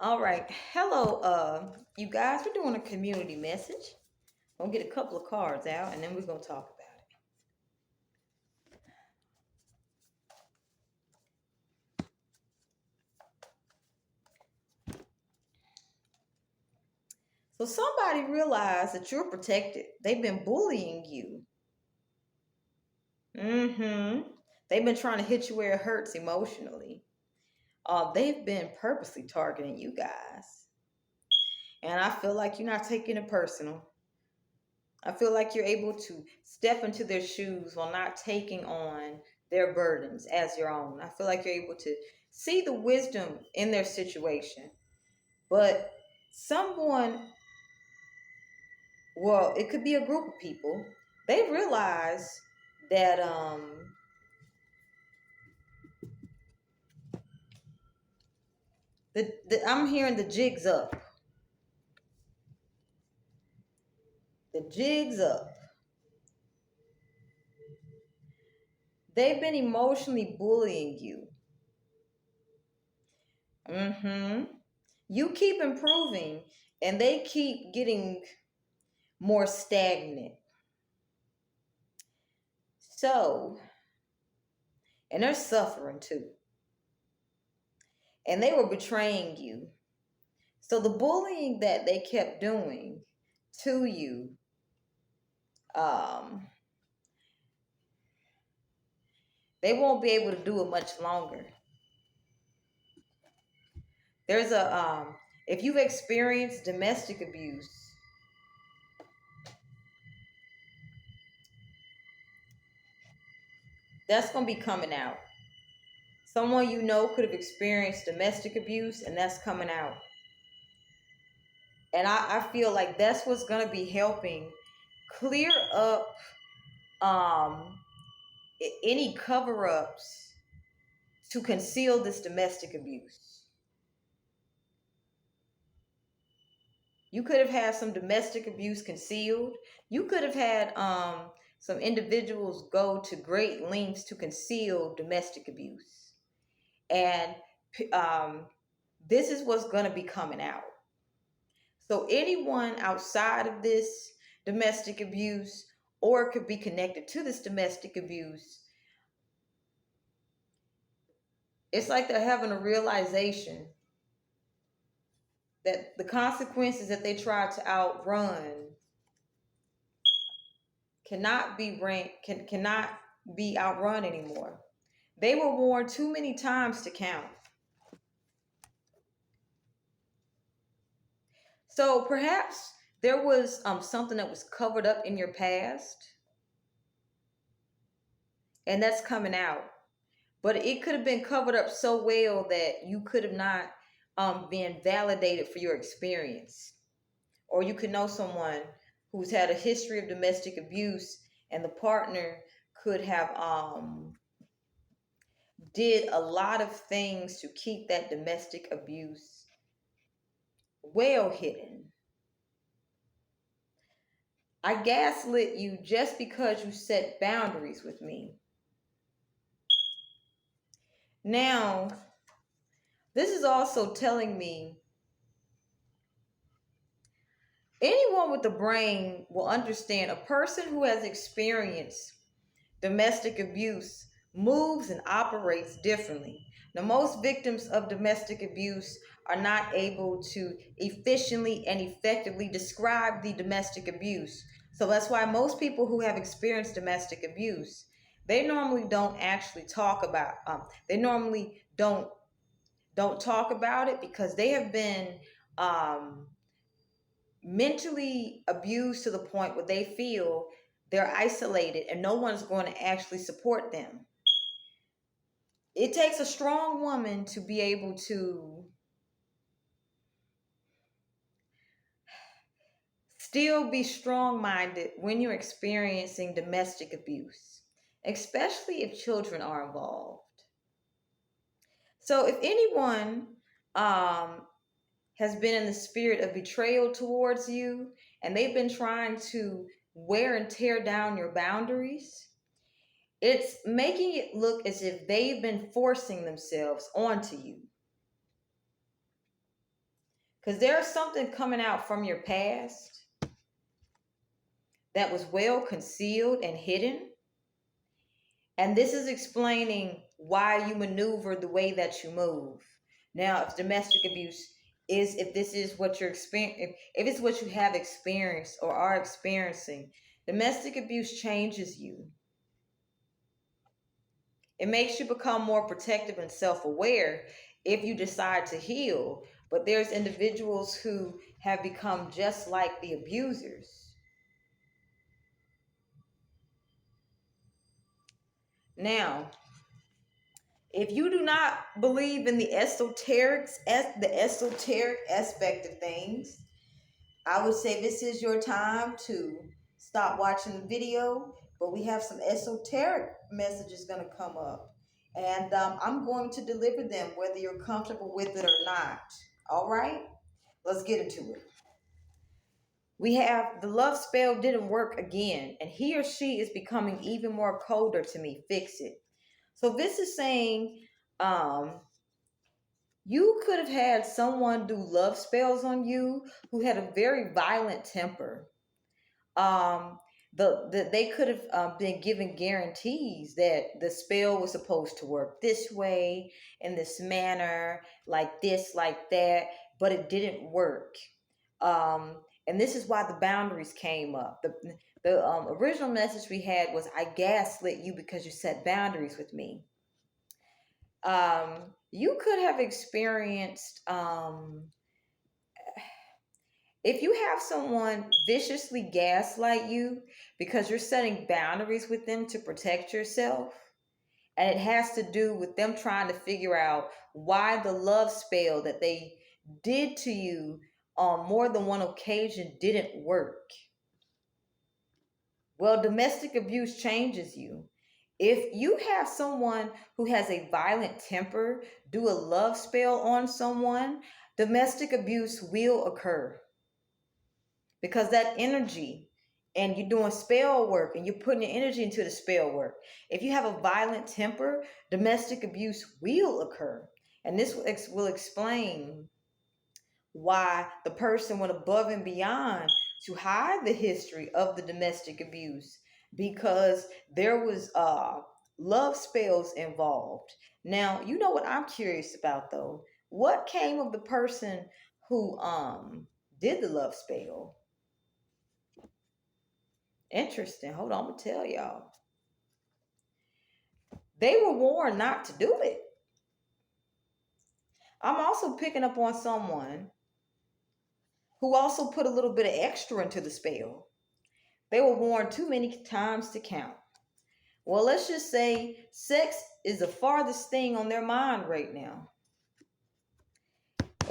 All right. Hello, you guys. We're doing a community message. We'll get a couple of cards out and then we're gonna talk about it. So somebody realized that you're protected. They've been bullying you. They've been trying to hit you where it hurts emotionally. They've been purposely targeting you guys. And I feel like you're not taking it personal. I feel like you're able to step into their shoes while not taking on their burdens as your own. I feel like you're able to see the wisdom in their situation. But someone, well, it could be a group of people, they realize that I'm hearing the jig's up. The jig's up. They've been emotionally bullying you. You keep improving and they keep getting more stagnant. So, and they're suffering too. And they were betraying you. So the bullying that they kept doing to you, um, they won't be able to do it much longer. There's if you've experienced domestic abuse, that's going to be coming out. Someone you know could have experienced domestic abuse, and that's coming out. And I feel like that's what's going to be helping clear up any cover-ups to conceal this domestic abuse. You could have had some domestic abuse concealed. You could have had some individuals go to great lengths to conceal domestic abuse. And this is what's going to be coming out. So anyone outside of this domestic abuse, or could be connected to this domestic abuse, it's like they're having a realization that the consequences that they try to outrun cannot be outrun anymore. They were warned too many times to count. So perhaps there was something that was covered up in your past, and that's coming out. But it could have been covered up so well that you could have not been validated for your experience. Or you could know someone who's had a history of domestic abuse, and the partner could have did a lot of things to keep that domestic abuse well hidden. I gaslit you just because you set boundaries with me. Now, this is also telling me anyone with a brain will understand a person who has experienced domestic abuse moves and operates differently. Now, most victims of domestic abuse are not able to efficiently and effectively describe the domestic abuse. So that's why most people who have experienced domestic abuse, they normally don't actually talk about. They normally don't talk about it because they have been mentally abused to the point where they feel they're isolated and no one's going to actually support them. It takes a strong woman to be able to still be strong-minded when you're experiencing domestic abuse, especially if children are involved. So if anyone has been in the spirit of betrayal towards you and they've been trying to wear and tear down your boundaries, it's making it look as if they've been forcing themselves onto you. Because there's something coming out from your past that was well concealed and hidden. And this is explaining why you maneuver the way that you move. Now, if domestic abuse is, if this is what you're experiencing, if it's what you have experienced or are experiencing, domestic abuse changes you. It makes you become more protective and self aware if you decide to heal. But there's individuals who have become just like the abusers. Now, if you do not believe in the esoteric aspect of things, I would say this is your time to stop watching the video. But we have some esoteric messages going to come up, and I'm going to deliver them whether you're comfortable with it or not. All right, let's get into it. We have the love spell didn't work again, and he or she is becoming even more colder to me. Fix it. So this is saying, um, you could have had someone do love spells on you who had a very violent temper. Um, they could have been given guarantees that the spell was supposed to work this way, in this manner, like this, like that, but it didn't work. Um, and this is why the boundaries came up. The original message we had was, I gaslit you because you set boundaries with me. You could have experienced, if you have someone viciously gaslight you because you're setting boundaries with them to protect yourself, and it has to do with them trying to figure out why the love spell that they did to you on more than one occasion didn't work. Well, domestic abuse changes you. If you have someone who has a violent temper do a love spell on someone, domestic abuse will occur because that energy, and you're doing spell work and you're putting your energy into the spell work. If you have a violent temper, domestic abuse will occur. And this will explain why the person went above and beyond to hide the history of the domestic abuse, because there was love spells involved. Now, you know what I'm curious about though? What came of the person who did the love spell? Interesting. Hold on, I'm gonna tell y'all. They were warned not to do it. I'm also picking up on someone who also put a little bit of extra into the spell. They were warned too many times to count. Well, let's just say sex is the farthest thing on their mind right now.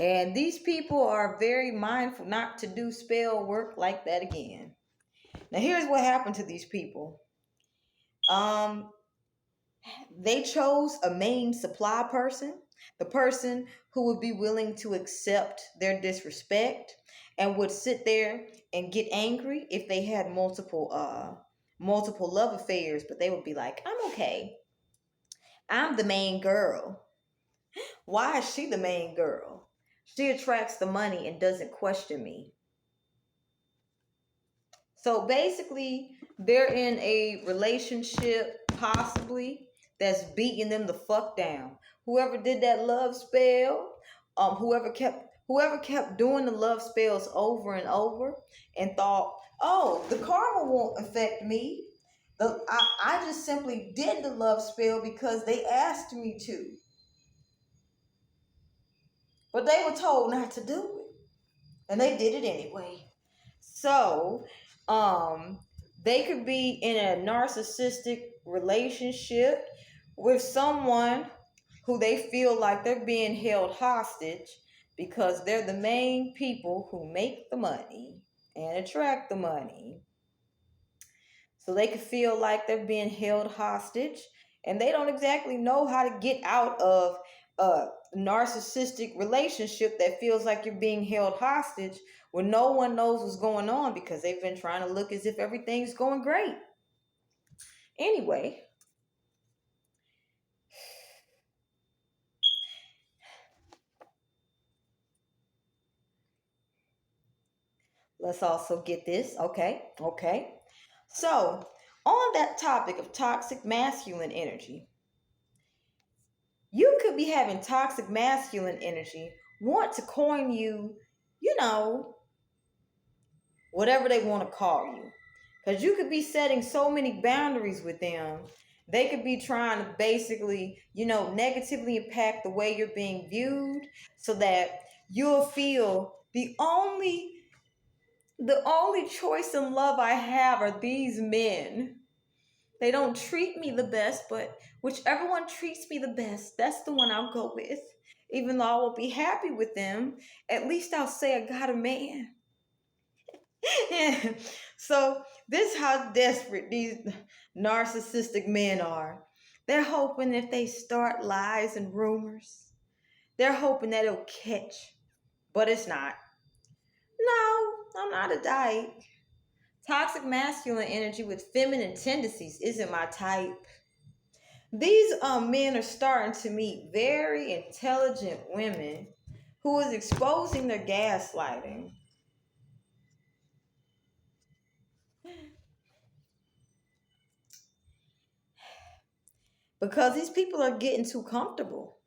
And these people are very mindful not to do spell work like that again. Now, here's what happened to these people. Um, they chose a main supply person, the person who would be willing to accept their disrespect and would sit there and get angry if they had multiple love affairs, but they would be like, I'm okay. I'm the main girl. Why is she the main girl? She attracts the money and doesn't question me. So basically, they're in a relationship, possibly, that's beating them the fuck down. Whoever did that love spell, whoever kept doing the love spells over and over and thought, oh, the karma won't affect me. I just simply did the love spell because they asked me to. But they were told not to do it. And they did it anyway. So, um, they could be in a narcissistic relationship with someone who they feel like they're being held hostage because they're the main people who make the money and attract the money. So they could feel like they're being held hostage and they don't exactly know how to get out of a narcissistic relationship that feels like you're being held hostage when no one knows what's going on because they've been trying to look as if everything's going great. Anyway, Let's also get this. Okay. Okay. So, on that topic of toxic masculine energy, you could be having toxic masculine energy, want to coin you, you know, whatever they want to call you. Because you could be setting so many boundaries with them. They could be trying to basically, negatively impact the way you're being viewed so that you'll feel the only choice in love I have are these men. They don't treat me the best, but whichever one treats me the best, that's the one I'll go with. Even though I won't be happy with them, at least I'll say I got a man. So this is how desperate these narcissistic men are. They're hoping if they start lies and rumors, they're hoping that it'll catch, but it's not. No, I'm not a dyke. Toxic masculine energy with feminine tendencies isn't my type. These men are starting to meet very intelligent women who is exposing their gaslighting because these people are getting too comfortable.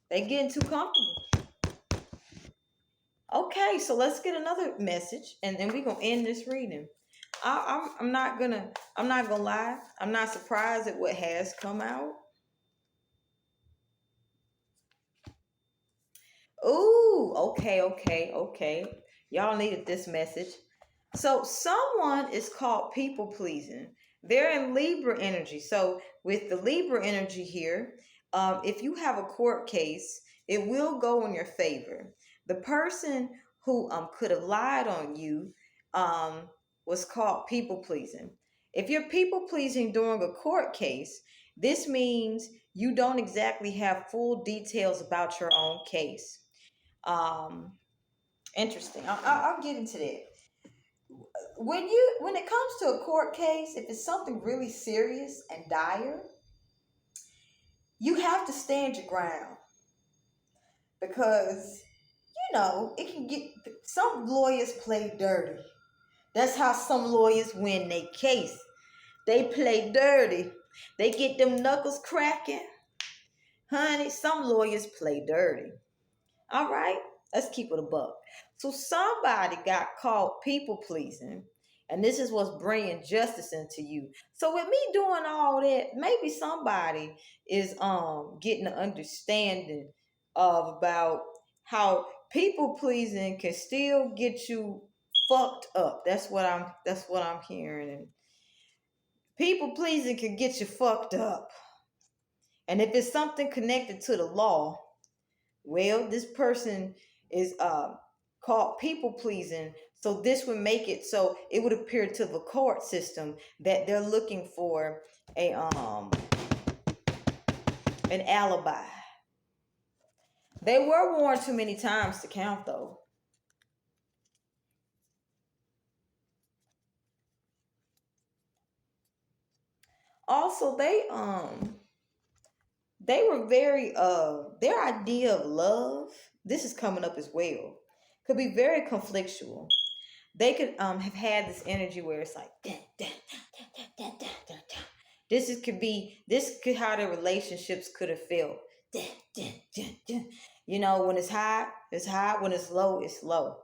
They getting too comfortable. Okay, so let's get another message, and then we're gonna end this reading. I'm not gonna lie. I'm not surprised at what has come out. Ooh, okay, okay, okay. Y'all needed this message. So someone is called people pleasing. They're in Libra energy. So with the Libra energy here, if you have a court case, it will go in your favor. The person who could have lied on you um, was called people pleasing. If you're people pleasing during a court case, this means you don't exactly have full details about your own case. Um, Interesting. I'll get into that. When it comes to a court case, if it's something really serious and dire, you have to stand your ground because it can get some lawyers play dirty. That's how some lawyers win their case. They play dirty. They get them knuckles cracking. Honey, some lawyers play dirty. All right, let's keep it a buck. So somebody got caught people pleasing, and this is what's bringing justice into you. So with me doing all that, maybe somebody is getting an understanding of about how people pleasing can still get you fucked up. That's what I'm hearing. And people pleasing can get you fucked up. And if it's something connected to the law, well, this person is called people pleasing. So this would make it so it would appear to the court system that they're looking for a an alibi. They were warned too many times to count though. Also, they were very their idea of love, this is coming up as well, could be very conflictual. They could have had this energy where it's like dun, dun, dun, dun, dun, dun, dun, dun. This could how their relationships could have felt. Dun, dun, dun, dun. When it's high, it's high. When it's low, it's low.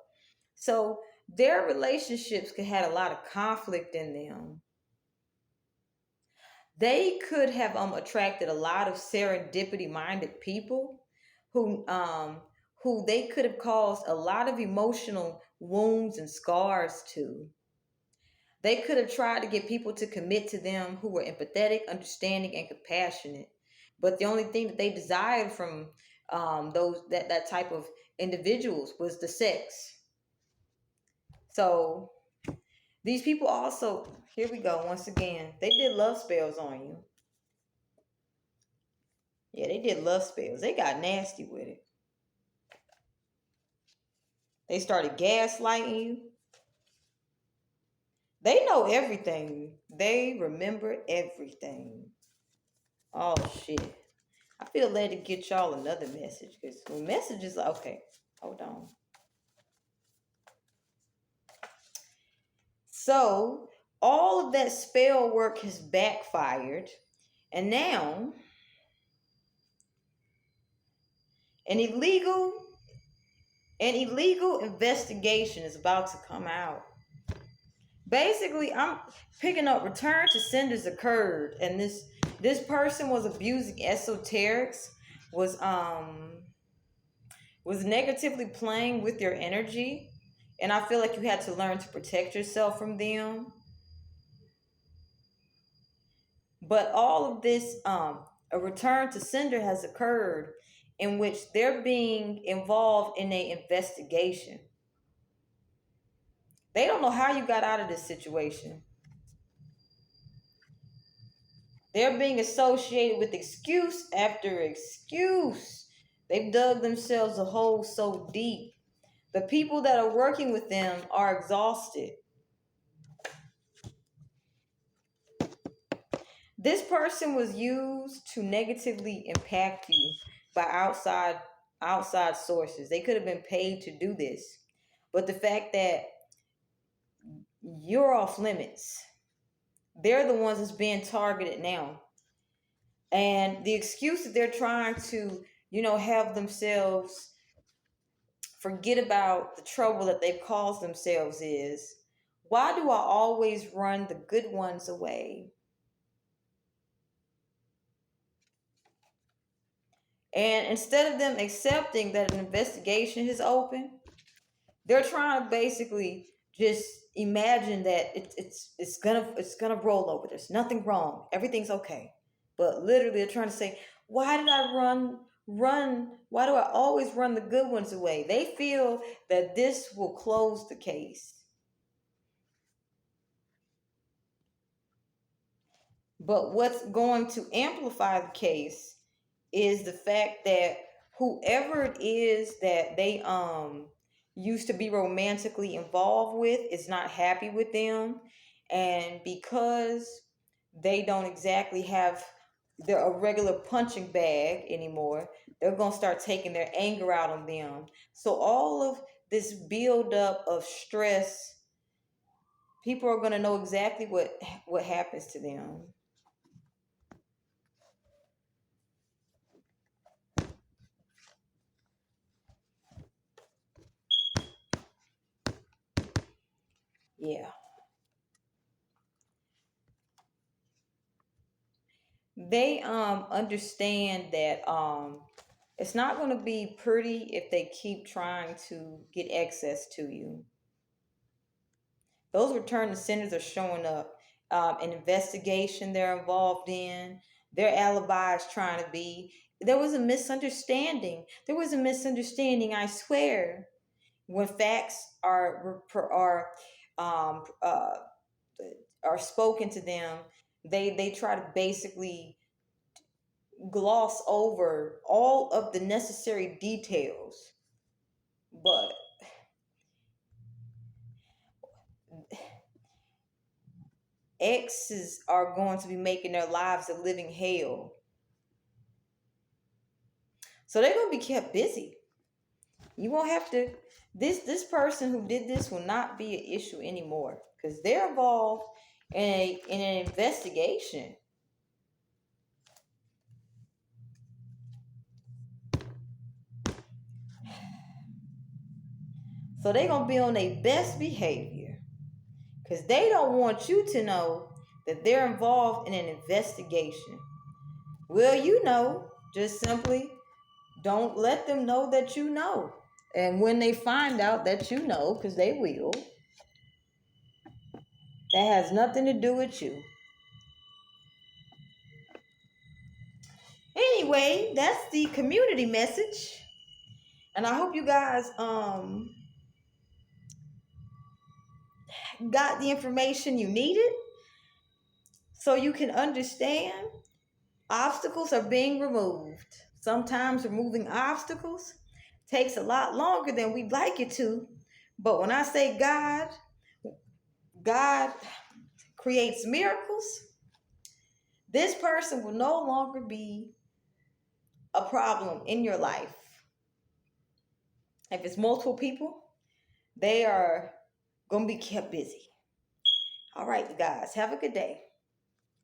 So their relationships could have a lot of conflict in them. They could have attracted a lot of serendipity minded people who who they could have caused a lot of emotional wounds and scars to. They could have tried to get people to commit to them who were empathetic, understanding, and compassionate. But the only thing that they desired from those that type of individuals was the sex. So these people also, here we go once again. They did love spells on you. Yeah, they did love spells. They got nasty with it. They started gaslighting you. They know everything. They remember everything. Oh shit. I feel led to get y'all another message because the message is okay. Hold on. So all of that spell work has backfired, and now an illegal an illegal investigation is about to come out. Basically, I'm picking up return to senders occurred, and this person was abusing esoterics, was negatively playing with your energy, and I feel like you had to learn to protect yourself from them. But all of this, a return to sender has occurred in which they're being involved in a investigation. They don't know how you got out of this situation. They're being associated with excuse after excuse. They've dug themselves a hole so deep. The people that are working with them are exhausted. This person was used to negatively impact you by outside sources. They could have been paid to do this. But the fact that you're off limits, they're the ones that's being targeted now. And the excuse that they're trying to, have themselves forget about the trouble that they've caused themselves is, why do I always run the good ones away? And instead of them accepting that an investigation is open, they're trying to basically just imagine that it's gonna roll over. There's nothing wrong. Everything's okay. But literally, they're trying to say, why did I run? Why do I always run the good ones away? They feel that this will close the case. But what's going to amplify the case is the fact that whoever it is that they used to be romantically involved with is not happy with them, and because they don't exactly have a regular punching bag anymore, they're going to start taking their anger out on them. So all of this build up of stress, people are going to know exactly what happens to them. Yeah. They understand that it's not going to be pretty if they keep trying to get access to you. Those return to senders are showing up. An investigation they're involved in, their alibi is trying to be. There was a misunderstanding. There was a misunderstanding, I swear. When facts um, uh, are spoken to them, they try to basically gloss over all of the necessary details. But exes are going to be making their lives a living hell. So they're going to be kept busy. You won't have to. This person who did this will not be an issue anymore because they're involved in an investigation. So they're going to be on their best behavior because they don't want you to know that they're involved in an investigation. Well, just simply don't let them know that you know. And when they find out that you know, because they will, that has nothing to do with you. Anyway, that's the community message. And I hope you guys got the information you needed so you can understand obstacles are being removed. Sometimes removing obstacles takes a lot longer than we'd like it to. But when I say God creates miracles, this person will no longer be a problem in your life. If it's multiple people, they are going to be kept busy. All right, you guys, have a good day.